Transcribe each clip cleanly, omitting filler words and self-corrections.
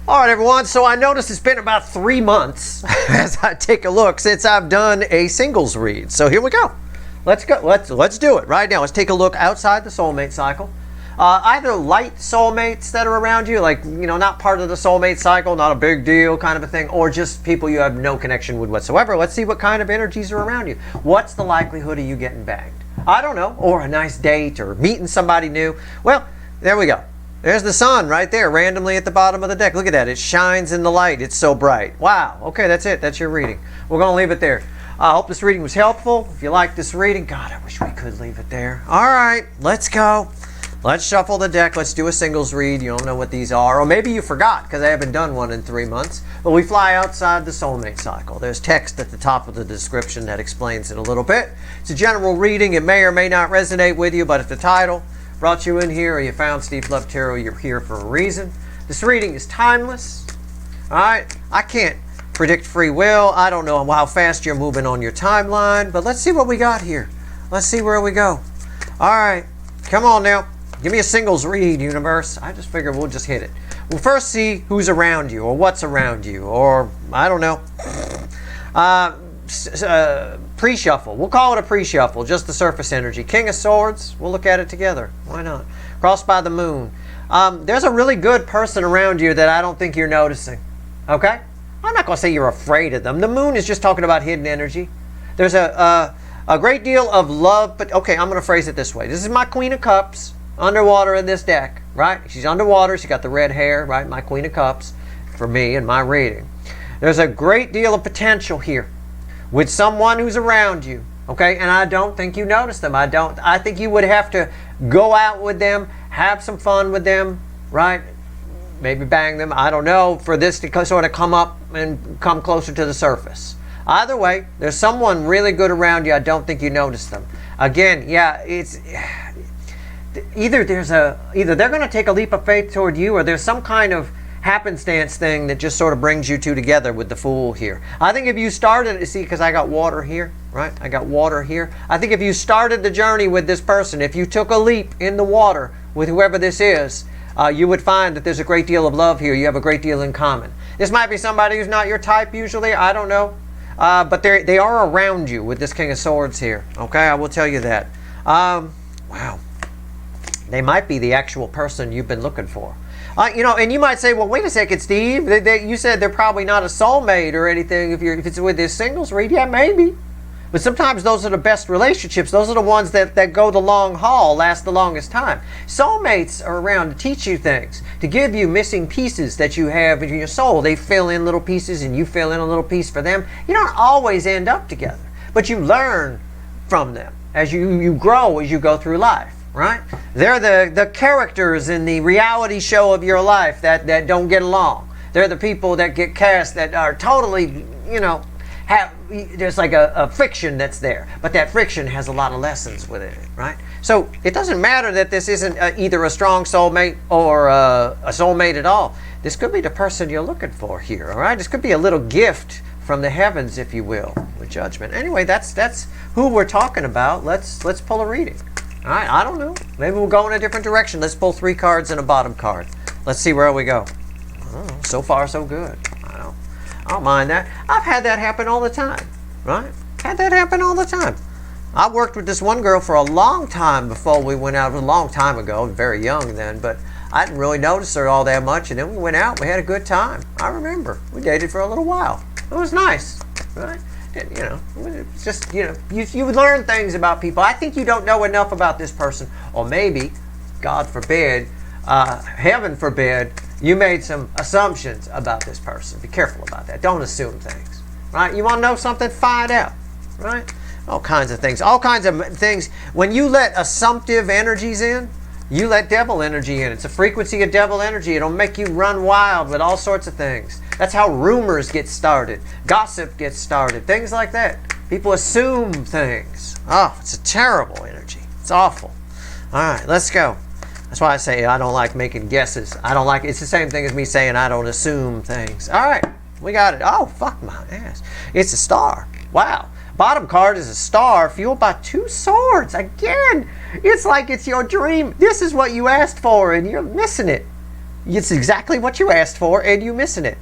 All right, everyone. So I noticed it's been about 3 months as I take a look since I've done a singles read. So here we go. Let's go. Let's do it right now. Let's take a look outside the soulmate cycle. Either light soulmates that are around you, like, not part of the soulmate cycle, not a big deal kind of a thing, or just people you have no connection with whatsoever. Let's see what kind of energies are around you. What's the likelihood of you getting banged? I don't know. Or a nice date or meeting somebody new. Well, there we go. There's the sun right there, randomly at the bottom of the deck. Look at that. It shines in the light. It's so bright. Wow. Okay, that's it. That's your reading. We're going to leave it there. I hope this reading was helpful. If you like this reading, God, I wish we could leave it there. All right, let's go. Let's shuffle the deck. Let's do a singles read. You don't know what these are. Or maybe you forgot because I haven't done one in 3 months. But we fly outside the soulmate cycle. There's text at the top of the description that explains it a little bit. It's a general reading. It may or may not resonate with you, but if the title brought you in here or you found Steve Love Tarot, you're here for a reason. This reading is timeless. All right? I can't predict free will. I don't know how fast you're moving on your timeline, but let's see what we got here. Let's see where we go. All right. Come on now. Give me a singles read, universe. I just figured we'll just hit it. We'll first see who's around you or what's around you or, I don't know, pre-shuffle. We'll call it a pre-shuffle, just the surface energy. King of Swords, we'll look at it together. Why not? Crossed by the moon. There's a really good person around you that I don't think you're noticing. Okay? I'm not going to say you're afraid of them. The moon is just talking about hidden energy. There's a great deal of love, but okay, I'm going to phrase it this way. This is my Queen of Cups underwater in this deck, right? She's underwater. She's got the red hair, right? My Queen of Cups for me and my reading. There's a great deal of potential here with someone who's around you, okay? And I don't think you notice them. I think you would have to go out with them, have some fun with them, right? Maybe bang them, I don't know, for this to sort of come up and come closer to the surface. Either way, there's someone really good around you. I don't think you notice them. Again, yeah, it's either they're going to take a leap of faith toward you, or there's some kind of happenstance thing that just sort of brings you two together with the Fool here. I think if you started, see, because I got water here, right? I got water here. I think if you started the journey with this person, if you took a leap in the water with whoever this is, you would find that there's a great deal of love here. You have a great deal in common. This might be somebody who's not your type usually. I don't know. But they are around you with this King of Swords here. Okay, I will tell you that. Wow. They might be the actual person you've been looking for. And you might say, well, wait a second, Steve. You said they're probably not a soulmate or anything if it's with this singles read. Yeah, maybe. But sometimes those are the best relationships. Those are the ones that go the long haul, last the longest time. Soulmates are around to teach you things, to give you missing pieces that you have in your soul. They fill in little pieces and you fill in a little piece for them. You don't always end up together, but you learn from them as you grow, as you go through life. Right? They're the characters in the reality show of your life that don't get along. They're the people that get cast that are totally, there's like a friction that's there. But that friction has a lot of lessons within it, right? So it doesn't matter that this isn't either a strong soulmate or a soulmate at all. This could be the person you're looking for here, all right? This could be a little gift from the heavens, if you will, with judgment. Anyway, that's who we're talking about. Let's pull a reading. All right, I don't know. Maybe we'll go in a different direction. Let's pull 3 cards and a bottom card. Let's see where we go. Oh, so far, so good. I don't mind that. I've had that happen all the time, right? Had that happen all the time. I worked with this one girl for a long time before we went out. A long time ago. I was very young then, but I didn't really notice her all that much. And then we went out. We had a good time. I remember. We dated for a little while. It was nice, right? It's just, you learn things about people. I think you don't know enough about this person, or maybe, God forbid, heaven forbid, you made some assumptions about this person. Be careful about that. Don't assume things, right? You want to know something? Find out, right? All kinds of things. All kinds of things. When you let assumptive energies in, you let devil energy in. It's a frequency of devil energy. It'll make you run wild with all sorts of things. That's how rumors get started. Gossip gets started. Things like that. People assume things. Oh, it's a terrible energy. It's awful. All right, let's go. That's why I say I don't like making guesses. I don't like it. It's the same thing as me saying I don't assume things. All right, we got it. Oh, fuck my ass. It's a star. Wow. Bottom card is a star fueled by 2 swords. Again, it's like it's your dream. This is what you asked for and you're missing it. It's exactly what you asked for, and you're missing it.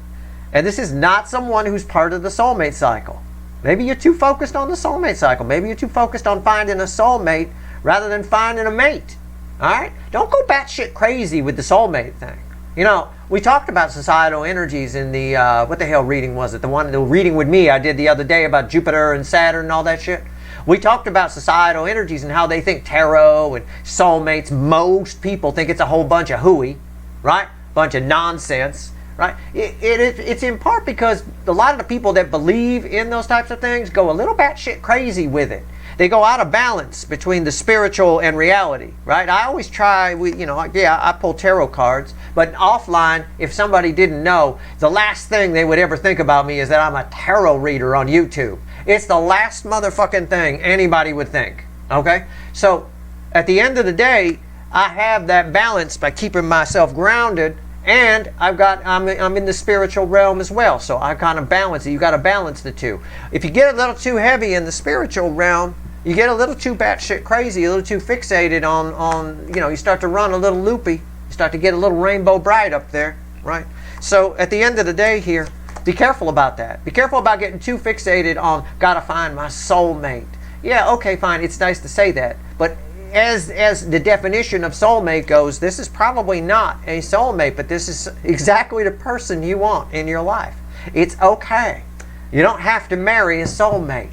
And this is not someone who's part of the soulmate cycle. Maybe you're too focused on the soulmate cycle. Maybe you're too focused on finding a soulmate rather than finding a mate. All right? Don't go batshit crazy with the soulmate thing. You know, we talked about societal energies in the, what the hell reading was it? The reading with me I did the other day about Jupiter and Saturn and all that shit. We talked about societal energies and how they think tarot and soulmates. Most people think it's a whole bunch of hooey, right? Bunch of nonsense, right? It's in part because a lot of the people that believe in those types of things go a little batshit crazy with it. They go out of balance between the spiritual and reality, right? I always try, I pull tarot cards, but offline, if somebody didn't know, the last thing they would ever think about me is that I'm a tarot reader on YouTube. It's the last motherfucking thing anybody would think, okay? So, at the end of the day, I have that balance by keeping myself grounded, and I'm in the spiritual realm as well, so I kind of balance it. You got to balance the two. If you get a little too heavy in the spiritual realm, you get a little too batshit crazy, a little too fixated on you start to run a little loopy. You start to get a little rainbow bright up there, right? So at the end of the day here, be careful about that. Be careful about getting too fixated on, gotta find my soulmate. Yeah, okay, fine, it's nice to say that, but as the definition of soulmate goes, this is probably not a soulmate, but this is exactly the person you want in your life. It's okay. You don't have to marry a soulmate.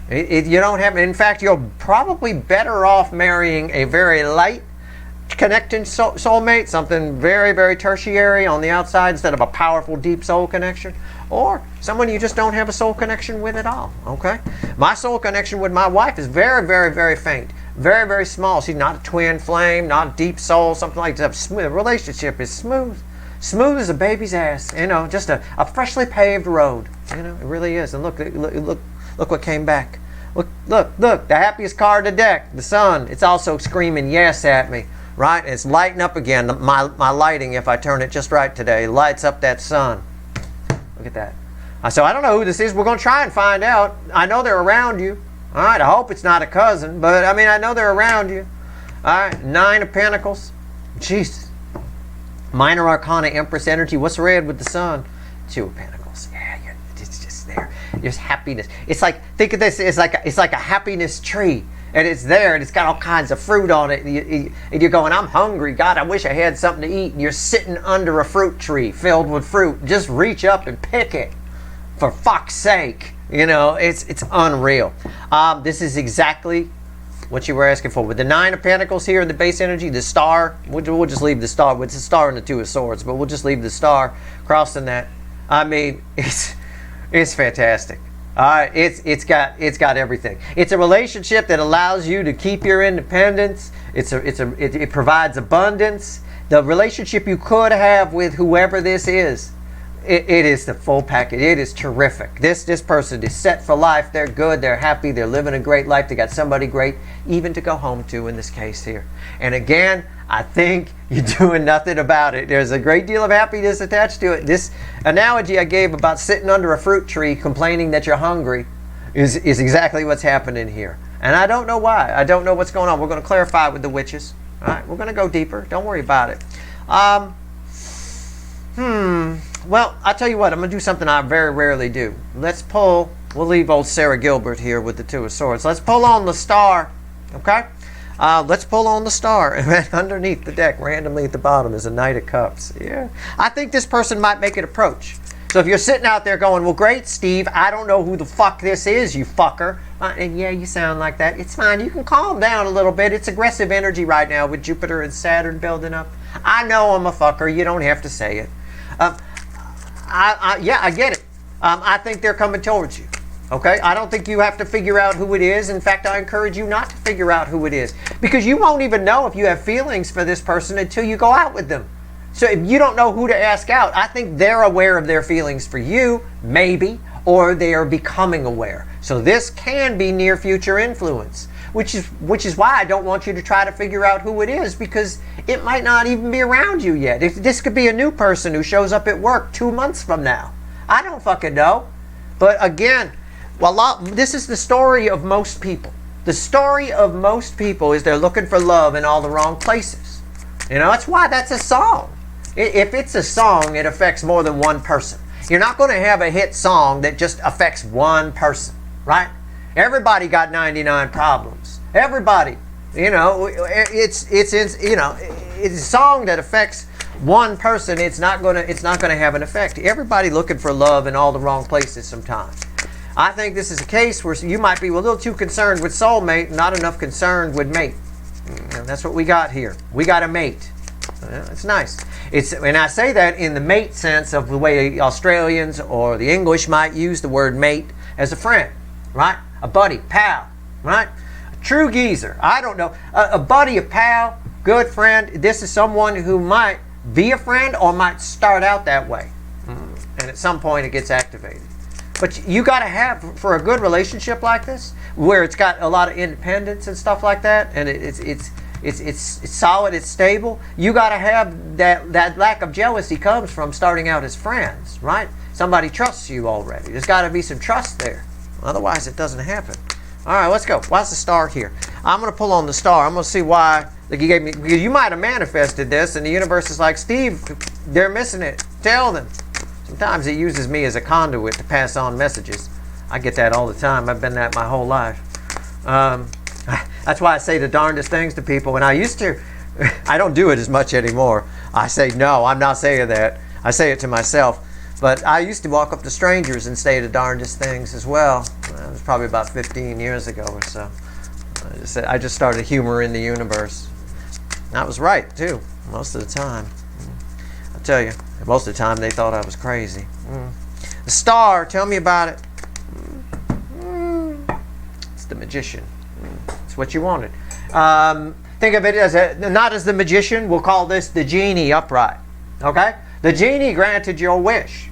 You don't have. In fact, you're probably better off marrying a very light connecting soulmate, something very, very tertiary on the outside instead of a powerful, deep soul connection, or someone you just don't have a soul connection with at all. Okay, my soul connection with my wife is very, very, very faint. Very, very small. She's not a twin flame, not a deep soul, something like that. The relationship is smooth. Smooth as a baby's ass. Just a freshly paved road. It really is. And look what came back. Look, the happiest card of the deck, the sun. It's also screaming yes at me, right? And it's lighting up again. My lighting, if I turn it just right today, lights up that sun. Look at that. So I don't know who this is. We're going to try and find out. I know they're around you. All right, I hope it's not a cousin, but I know they're around you. All right, 9 of Pentacles. Jesus. Minor Arcana, Empress energy. What's red with the sun? 2 of Pentacles. Yeah, it's just there. There's happiness. It's like, think of this, it's like a happiness tree. And it's there, and it's got all kinds of fruit on it. And you're going, I'm hungry. God, I wish I had something to eat. And you're sitting under a fruit tree filled with fruit. Just reach up and pick it. For fuck's sake. It's unreal. This is exactly what you were asking for. With the 9 of Pentacles here in the base energy, the star, we'll just leave the star. It's a star and the 2 of Swords, but we'll just leave the star crossing that. It's fantastic. All right, it's got everything. It's a relationship that allows you to keep your independence. It provides abundance. The relationship you could have with whoever this is. It is the full package. It is terrific. This person is set for life. They're good. They're happy. They're living a great life. They got somebody great even to go home to in this case here. And again, I think you're doing nothing about it. There's a great deal of happiness attached to it. This analogy I gave about sitting under a fruit tree complaining that you're hungry is exactly what's happening here. And I don't know why. I don't know what's going on. We're going to clarify with the witches. All right, we're going to go deeper. Don't worry about it. Well, I'll tell you what, I'm going to do something I very rarely do. Let's pull, we'll leave old Sarah Gilbert here with the 2 of Swords. Let's pull on the star, okay? Let's pull on the star. And underneath the deck, randomly at the bottom, is a Knight of Cups. Yeah. I think this person might make an approach. So if you're sitting out there going, well, great, Steve, I don't know who the fuck this is, you fucker. And yeah, you sound like that. It's fine. You can calm down a little bit. It's aggressive energy right now with Jupiter and Saturn building up. I know I'm a fucker. You don't have to say it. I get it. I think they're coming towards you. Okay? I don't think you have to figure out who it is. In fact, I encourage you not to figure out who it is. Because you won't even know if you have feelings for this person until you go out with them. So if you don't know who to ask out, I think they're aware of their feelings for you, maybe, or they are becoming aware. So this can be near future influence. Which is why I don't want you to try to figure out who it is, because it might not even be around you yet. This could be a new person who shows up at work 2 months from now. I don't fucking know. But again, this is the story of most people. The story of most people is they're looking for love in all the wrong places. That's why that's a song. If it's a song, it affects more than one person. You're not going to have a hit song that just affects one person, right? Everybody got 99 problems. Everybody, you know, it's a song that affects one person. It's not going to have an effect. Everybody looking for love in all the wrong places sometimes. I think this is a case where you might be a little too concerned with soulmate, not enough concerned with mate. And that's what we got here. We got a mate. It's nice. And I say that in the mate sense of the way Australians or the English might use the word mate as a friend, right? A buddy, pal, right? A true geezer. I don't know. A buddy, a pal, good friend. This is someone who might be a friend or might start out that way. And at some point it gets activated. But you got to have, for a good relationship like this, where it's got a lot of independence and stuff like that, and it's solid, it's stable, you got to have that lack of jealousy comes from starting out as friends, right? Somebody trusts you already. There's got to be some trust there. Otherwise, it doesn't happen. All right, let's go. Why's the star here? I'm going to pull on the star. I'm going to see why. Like you gave me, because you might have manifested this, and the universe is like, Steve, they're missing it. Tell them. Sometimes it uses me as a conduit to pass on messages. I get that all the time. I've been that my whole life. That's why I say the darndest things to people. And I used to, I don't do it as much anymore. I say, no, I'm not saying that. I say it to myself. But I used to walk up to strangers and say the darndest things as well. It was probably about 15 years ago or so. I just started humoring the universe. And I was right, too, most of the time. I'll tell you, most of the time they thought I was crazy. The star, tell me about it. It's the magician. It's what you wanted. Think of it as not as the magician. We'll call this the genie upright. Okay? The genie granted your wish.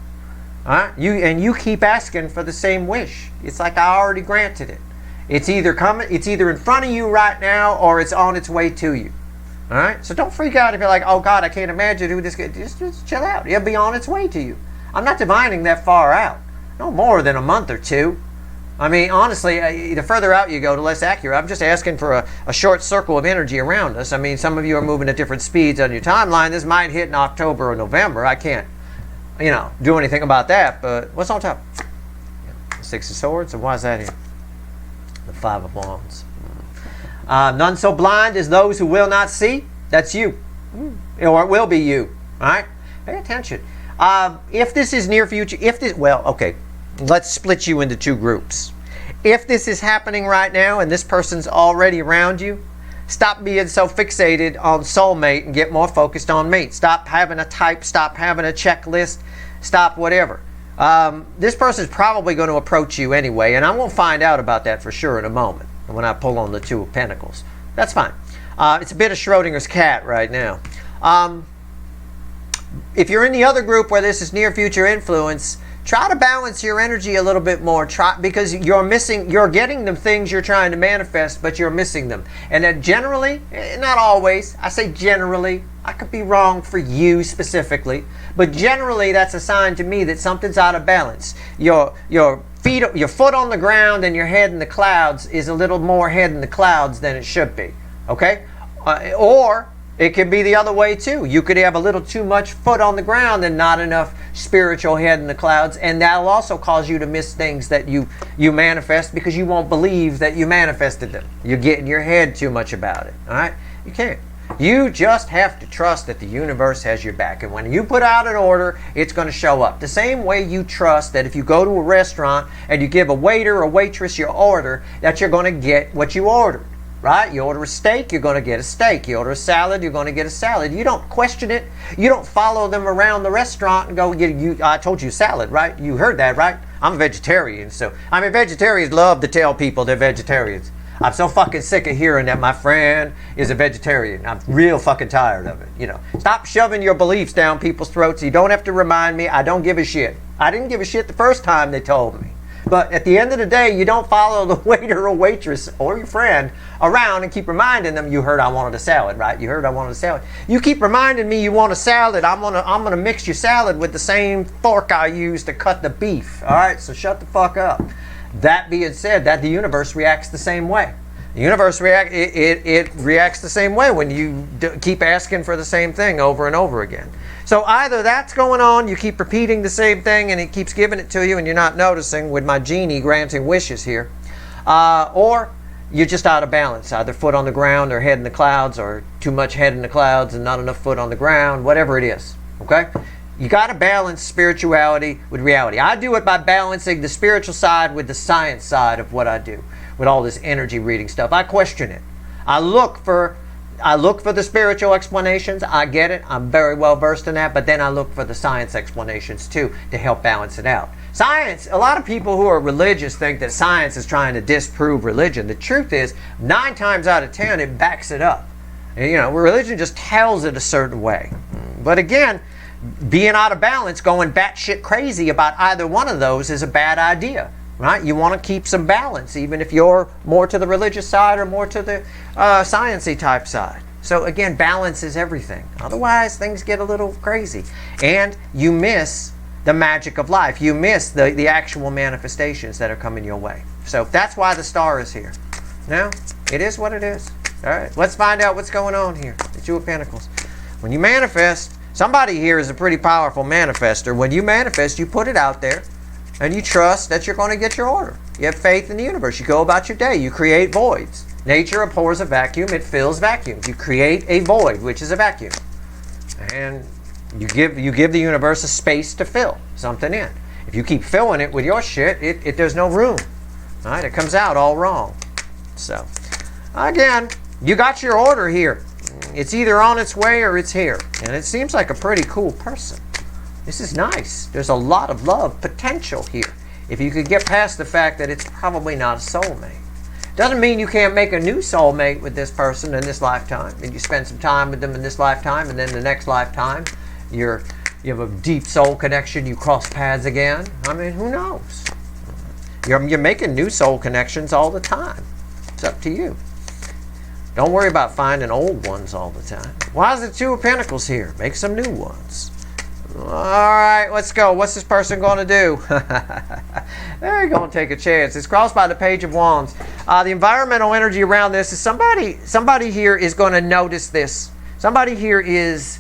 All right? You keep asking for the same wish. It's like I already granted it. It's either coming. It's either in front of you right now, or it's on its way to you. All right? So don't freak out if you're like, oh God, I can't imagine who this is. Just chill out. It'll be on its way to you. I'm not divining that far out. No more than a month or two. I mean, honestly, the further out you go, the less accurate. I'm just asking for a short circle of energy around us. I mean, some of you are moving at different speeds on your timeline. This might hit in October or November. I can't, do anything about that. But what's on top? The Six of Swords. And why is that here? The Five of Wands. None so blind as those who will not see. That's you. Or it will be you. All right? Pay attention. If this is near future, okay. Let's split you into two groups. If this is happening right now and this person's already around you, stop being so fixated on soulmate and get more focused on mate. Stop having a type, stop having a checklist, stop whatever. This person's probably going to approach you anyway, and I'm going to find out about that for sure in a moment when I pull on the Two of Pentacles. That's fine. It's a bit of Schrodinger's cat right now. If you're in the other group where this is near future influence, try to balance your energy a little bit more, because you're getting the things you're trying to manifest, but you're missing them. And that generally, not always, I say generally, I could be wrong for you specifically, but generally that's a sign to me that something's out of balance. Your foot on the ground and your head in the clouds is a little more head in the clouds than it should be. Okay? Or it could be the other way too. You could have a little too much foot on the ground and not enough spiritual head in the clouds, and that'll also cause you to miss things that you manifest because you won't believe that you manifested them. You're getting your head too much about it. All right? You can't. You just have to trust that the universe has your back, and when you put out an order, it's going to show up. The same way you trust that if you go to a restaurant and you give a waiter or waitress your order, that you're going to get what you ordered. Right? You order a steak, you're going to get a steak. You order a salad, you're going to get a salad. You don't question it. You don't follow them around the restaurant and go, I told you salad, right? You heard that, right? I'm a vegetarian. Vegetarians love to tell people they're vegetarians. I'm so fucking sick of hearing that my friend is a vegetarian. I'm real fucking tired of it. Stop shoving your beliefs down people's throats. You don't have to remind me. I don't give a shit. I didn't give a shit the first time they told me. But at the end of the day, you don't follow the waiter or waitress or your friend around and keep reminding them, you heard I wanted a salad, right? You heard I wanted a salad. You keep reminding me you want a salad. I'm gonna mix your salad with the same fork I use to cut the beef. All right, so shut the fuck up. That being said, the universe reacts the same way. The universe it reacts the same way when you keep asking for the same thing over and over again. So either that's going on, you keep repeating the same thing and it keeps giving it to you and you're not noticing, with my genie granting wishes here, or you're just out of balance, either foot on the ground or head in the clouds, or too much head in the clouds and not enough foot on the ground, whatever it is. Okay? You got to balance spirituality with reality. I do it by balancing the spiritual side with the science side of what I do, with all this energy reading stuff. I question it. I look for the spiritual explanations. I get it. I'm very well versed in that. But then I look for the science explanations too to help balance it out. Science, a lot of people who are religious think that science is trying to disprove religion. The truth is, 9 times out of 10, it backs it up. You know, religion just tells it a certain way. But again, being out of balance, going batshit crazy about either one of those is a bad idea. Right? You want to keep some balance, even if you're more to the religious side or more to the sciencey type side. So again, balance is everything. Otherwise, things get a little crazy. And you miss the magic of life. You miss the actual manifestations that are coming your way. So that's why the star is here. Now, it is what it is. All right, let's find out what's going on here. The Two of Pentacles. When you manifest, somebody here is a pretty powerful manifester. When you manifest, you put it out there. And you trust that you're going to get your order. You have faith in the universe. You go about your day. You create voids. Nature abhors a vacuum. It fills vacuums. You create a void, which is a vacuum. And you give the universe a space to fill something in. If you keep filling it with your shit, there's no room. All right? It comes out all wrong. So, again, you got your order here. It's either on its way or it's here. And it seems like a pretty cool person. This is nice. There's a lot of love potential here. If you could get past the fact that it's probably not a soulmate. Doesn't mean you can't make a new soulmate with this person in this lifetime. And you spend some time with them in this lifetime, and then the next lifetime, you have a deep soul connection, you cross paths again. I mean, who knows? You're making new soul connections all the time. It's up to you. Don't worry about finding old ones all the time. Why is the Two of Pentacles here? Make some new ones. All right, let's go. What's this person going to do? They're going to take a chance. It's crossed by the Page of Wands. The environmental energy around this is somebody here is going to notice this. Somebody here is,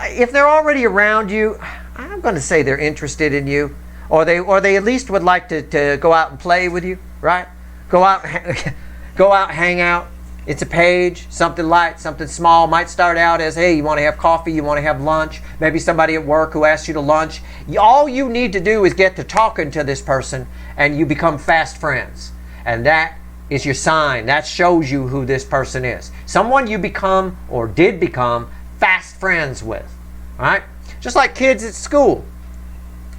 if they're already around you, I'm going to say they're interested in you, or they at least would like to go out and play with you, right? Go out, hang out. It's a page, something light, something small. Might start out as, hey, you want to have coffee, you want to have lunch. Maybe somebody at work who asks you to lunch. All you need to do is get to talking to this person and you become fast friends. And that is your sign. That shows you who this person is. Someone you become or did become fast friends with. All right? Just like kids at school.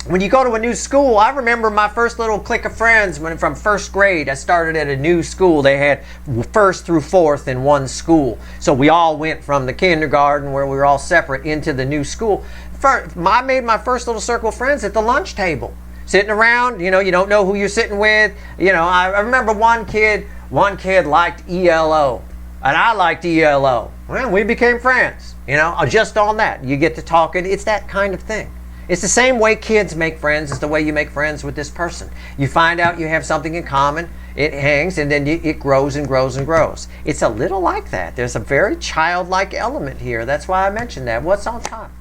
When you go to a new school, I remember my first little clique of friends from first grade. I started at a new school. They had 1st through 4th in one school. So we all went from the kindergarten, where we were all separate, into the new school. I made my first little circle of friends at the lunch table. Sitting around, you don't know who you're sitting with. I remember one kid liked ELO. And I liked ELO. Well, we became friends. Just on that. You get to talking. It's that kind of thing. It's the same way kids make friends as the way you make friends with this person. You find out you have something in common, it hangs, and then it grows and grows and grows. It's a little like that. There's a very childlike element here. That's why I mentioned that. What's on top?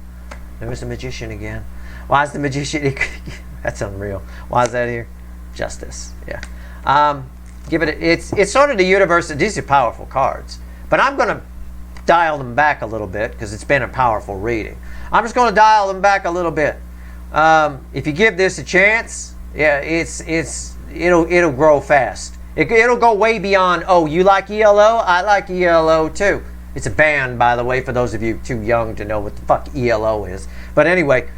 There's the Magician again. Why is the Magician? That's unreal. Why is that here? Justice. Yeah. It's sort of the universe. These are powerful cards. But I'm going to dial them back a little bit because it's been a powerful reading. I'm just going to dial them back a little bit. If you give this a chance, yeah, it'll grow fast. It'll go way beyond, oh, you like ELO? I like ELO too. It's a band, by the way, for those of you too young to know what the fuck ELO is. But anyway,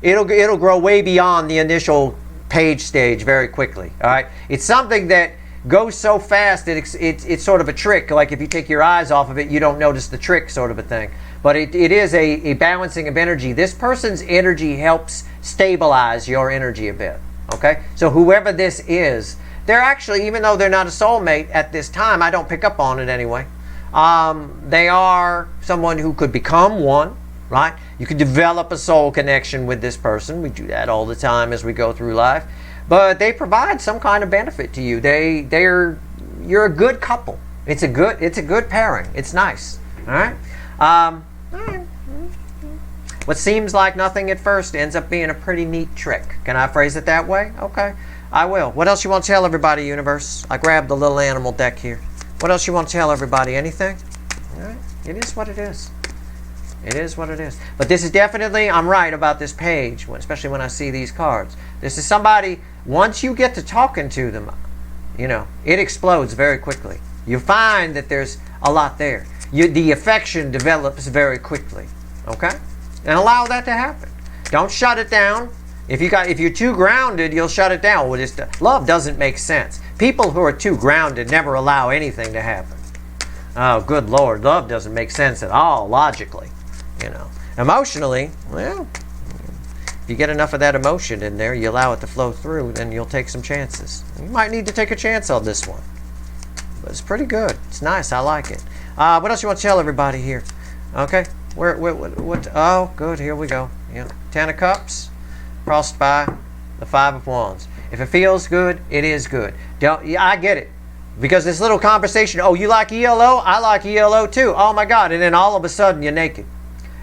it'll grow way beyond the initial page stage very quickly. All right, it's something that goes so fast that it's sort of a trick. Like if you take your eyes off of it, you don't notice the trick, sort of a thing. But it is a balancing of energy. This person's energy helps stabilize your energy a bit. Okay? So whoever this is, they're actually, even though they're not a soulmate at this time, I don't pick up on it anyway. They are someone who could become one, right? You could develop a soul connection with this person. We do that all the time as we go through life. But they provide some kind of benefit to you. you're a good couple. It's a good pairing. It's nice. All right. All right. What seems like nothing at first ends up being a pretty neat trick. Can I phrase it that way? Okay, I will. What else you want to tell everybody, universe? I grabbed the little animal deck here. What else you want to tell everybody? Anything? All right. It is what it is. It is what it is. But this is definitely, I'm right about this page, especially when I see these cards. This is somebody, once you get to talking to them, it explodes very quickly. You find that there's a lot there. The affection develops very quickly. Okay? And allow that to happen. Don't shut it down. If you're too grounded, you'll shut it down. Love doesn't make sense. People who are too grounded never allow anything to happen. Oh, good Lord, love doesn't make sense at all logically. Emotionally, well, if you get enough of that emotion in there, you allow it to flow through, then you'll take some chances. You might need to take a chance on this one. But it's pretty good. It's nice. I like it. What else you want to tell everybody here? Okay. What? Oh, good. Here we go. Yeah. 10 of Cups, crossed by the 5 of Wands. If it feels good, it is good. I get it. Because this little conversation, oh, you like ELO? I like ELO too. Oh my God. And then all of a sudden you're naked.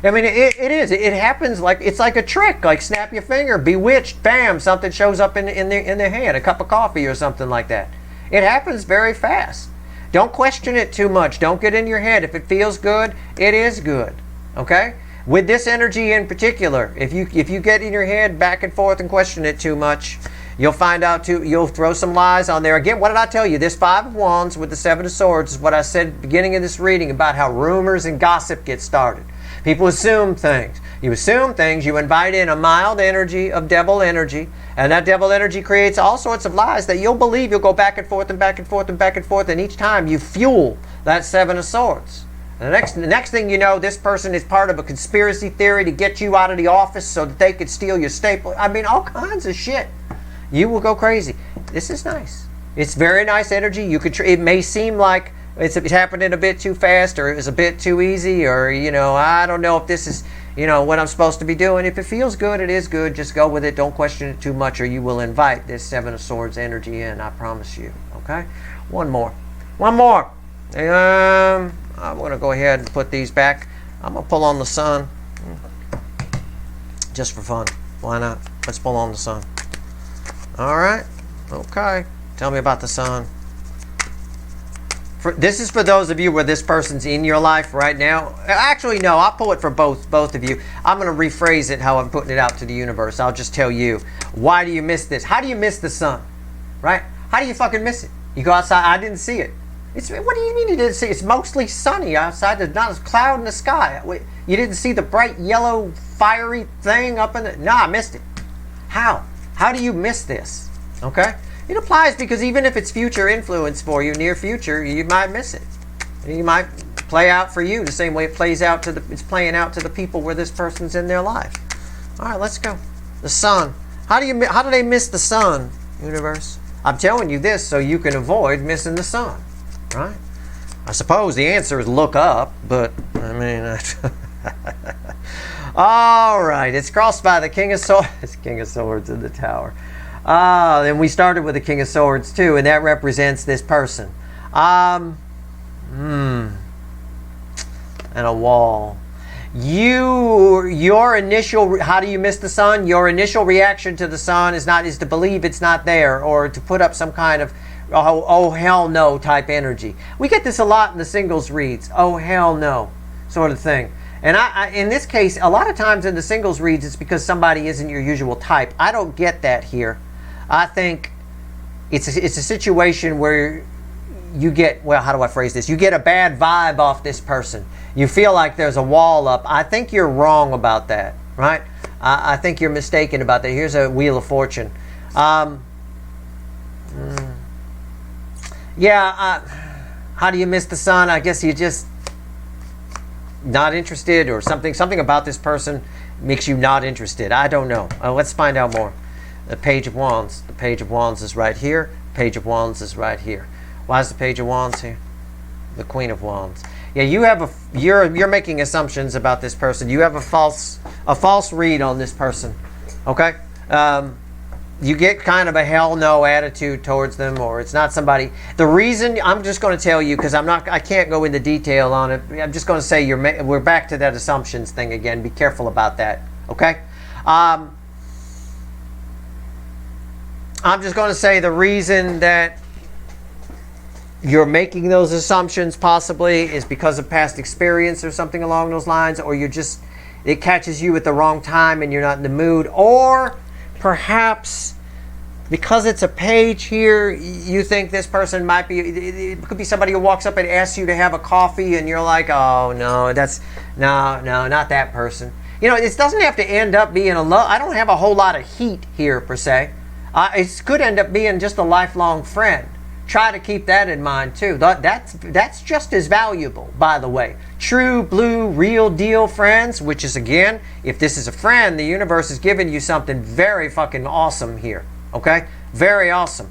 I mean, it is. It happens it's like a trick. Like snap your finger, bewitched, bam, something shows up in their hand, a cup of coffee or something like that. It happens very fast. Don't question it too much. Don't get in your head. If it feels good, it is good. Okay? With this energy in particular, if you get in your head back and forth and question it too much, you'll find out you'll throw some lies on there. Again, what did I tell you? This 5 of Wands with the 7 of Swords is what I said at the beginning of this reading about how rumors and gossip get started. People assume things. You assume things, you invite in a mild energy of devil energy, and that devil energy creates all sorts of lies that you'll believe. You'll go back and forth and back and forth and back and forth, and each time you fuel that 7 of Swords. And the next thing you know, this person is part of a conspiracy theory to get you out of the office so that they could steal your staple. I mean, all kinds of shit. You will go crazy. This is nice. It's very nice energy. It may seem like it's happening a bit too fast, or it was a bit too easy, or I don't know if this is what I'm supposed to be doing. If it feels good, it is good. Just go with it. Don't question it too much, or you will invite this 7 of Swords energy in. I promise you. Okay. One more. I'm going to go ahead and put these back. I'm going to pull on the Sun. Just for fun. Why not? Let's pull on the Sun. All right. Okay. Tell me about the Sun. This is for those of you where this person's in your life right now. Actually, no. I'll pull it for both of you. I'm going to rephrase it how I'm putting it out to the universe. I'll just tell you. Why do you miss this? How do you miss the Sun? Right? How do you fucking miss it? You go outside. I didn't see it. What do you mean you didn't see? It's mostly sunny outside. There's not a cloud in the sky. You didn't see the bright yellow fiery thing up in the... No, I missed it. How? How do you miss this? Okay? It applies because even if it's future influence for you, near future, you might miss it. You might play out for you the same way it's playing out to the people where this person's in their life. All right, let's go. The Sun. How do they miss the Sun, universe? I'm telling you this so you can avoid missing the Sun. Right? I suppose the answer is look up, but I mean, all right. It's crossed by the King of Swords. It's King of Swords in the Tower. Then we started with the King of Swords too, and that represents this person. And a wall. Your initial, how do you miss the Sun? Your initial reaction to the Sun is to believe it's not there, or to put up some kind of oh hell no type energy. We get this a lot in the singles reads. Oh hell no sort of thing. And I in this case, a lot of times in the singles reads, it's because somebody isn't your usual type. I don't get that here. I think it's a situation where you get, well, how do I phrase this? You get a bad vibe off this person. You feel like there's a wall up. I think you're wrong about that, right? I think you're mistaken about that. Here's a Wheel of Fortune. How do you miss the Sun? I guess you just not interested, or something about this person makes you not interested. I don't know. Let's find out more. The Page of Wands. The Page of Wands is right here. Page of Wands is right here. Why is the Page of Wands here? The Queen of Wands. Yeah, you're making assumptions about this person. You have a false read on this person. Okay? you get kind of a hell no attitude towards them, or it's not somebody. The reason, I'm just going to tell you, because I can't go into detail on it. I'm just going to say we're back to that assumptions thing again. Be careful about that, okay? I'm just going to say the reason that you're making those assumptions possibly is because of past experience or something along those lines, or it catches you at the wrong time and you're not in the mood, or perhaps because it's a page here, you think this person might be, it could be somebody who walks up and asks you to have a coffee and you're like, oh no, no, not that person. You know, it doesn't have to end up being a love. I don't have a whole lot of heat here per se. It could end up being just a lifelong friend. Try to keep that in mind too. That's just as valuable, by the way. True, blue, real deal friends, which is, again, if this is a friend, the universe is giving you something very fucking awesome here. Okay? Very awesome.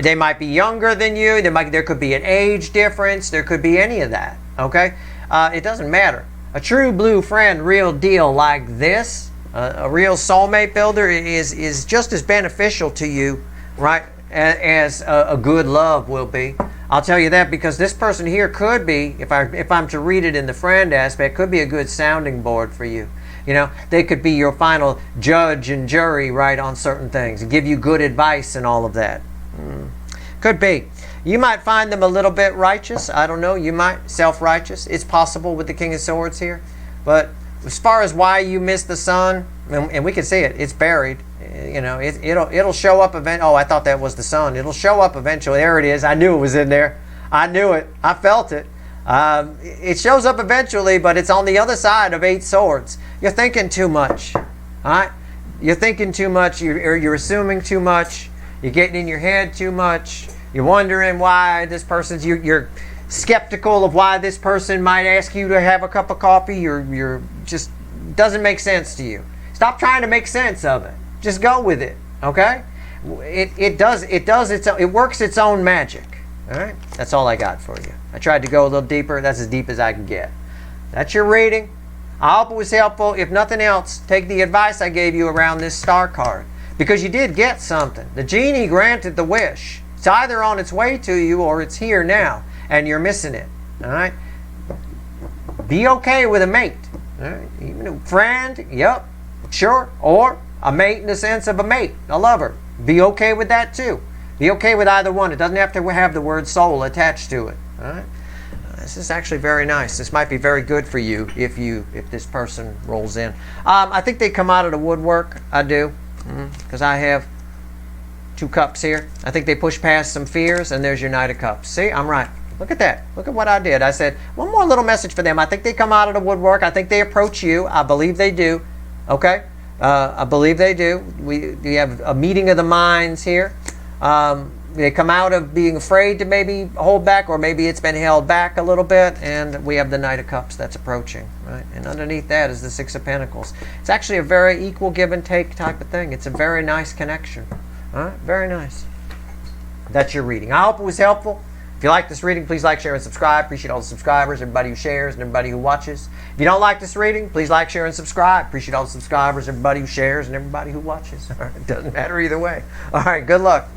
They might be younger than you. There could be an age difference. There could be any of that. Okay? It doesn't matter. A true blue friend, real deal like this, a real soulmate builder is just as beneficial to you, right, as a good love will be. I'll tell you that, because this person here could be, if I'm to read it in the friend aspect, could be a good sounding board for you. You know, they could be your final judge and jury, right, on certain things, and give you good advice and all of that. Could be. You might find them a little bit righteous. I don't know. You might self-righteous. It's possible with the King of Swords here. But as far as why you missed the sun, and we can see it, it's buried. You know, it'll show up eventually. Oh, I thought that was the sun. It'll show up eventually. There it is. I knew it was in there. I knew it. I felt it. It shows up eventually, but it's on the other side of 8 swords. You're thinking too much. All right? You're thinking too much. You're assuming too much. You're getting in your head too much. You're wondering why this person's. You're skeptical of why this person might ask you to have a cup of coffee. You're just doesn't make sense to you. Stop trying to make sense of it. Just go with it. Okay? It works its own magic. All right? That's all I got for you. I tried to go a little deeper. That's as deep as I can get. That's your reading. I hope it was helpful. If nothing else, take the advice I gave you around this star card, because you did get something. The genie granted the wish. It's either on its way to you or it's here now, and you're missing it. All right? Be okay with a mate. All right? Even a friend, yep, sure, or a mate in the sense of a mate, a lover. Be okay with that too. Be okay with either one. It doesn't have to have the word soul attached to it. All right? This is actually very nice. This might be very good for you if this person rolls in. I think they come out of the woodwork. I do, because I have 2 cups here. I think they push past some fears, and there's your Knight of Cups. See, I'm right. Look at that. Look at what I did. I said, one more little message for them. I think they come out of the woodwork. I think they approach you. I believe they do. Okay? I believe they do. We have a meeting of the minds here. They come out of being afraid to maybe hold back, or maybe it's been held back a little bit, and we have the Knight of Cups that's approaching, right? And underneath that is the 6 of Pentacles. It's actually a very equal give and take type of thing. It's a very nice connection. All right? Very nice. That's your reading. I hope it was helpful. If you like this reading, please like, share, and subscribe. Appreciate all the subscribers, everybody who shares, and everybody who watches. If you don't like this reading, please like, share, and subscribe. Appreciate all the subscribers, everybody who shares, and everybody who watches. All right? It doesn't matter either way. All right, good luck.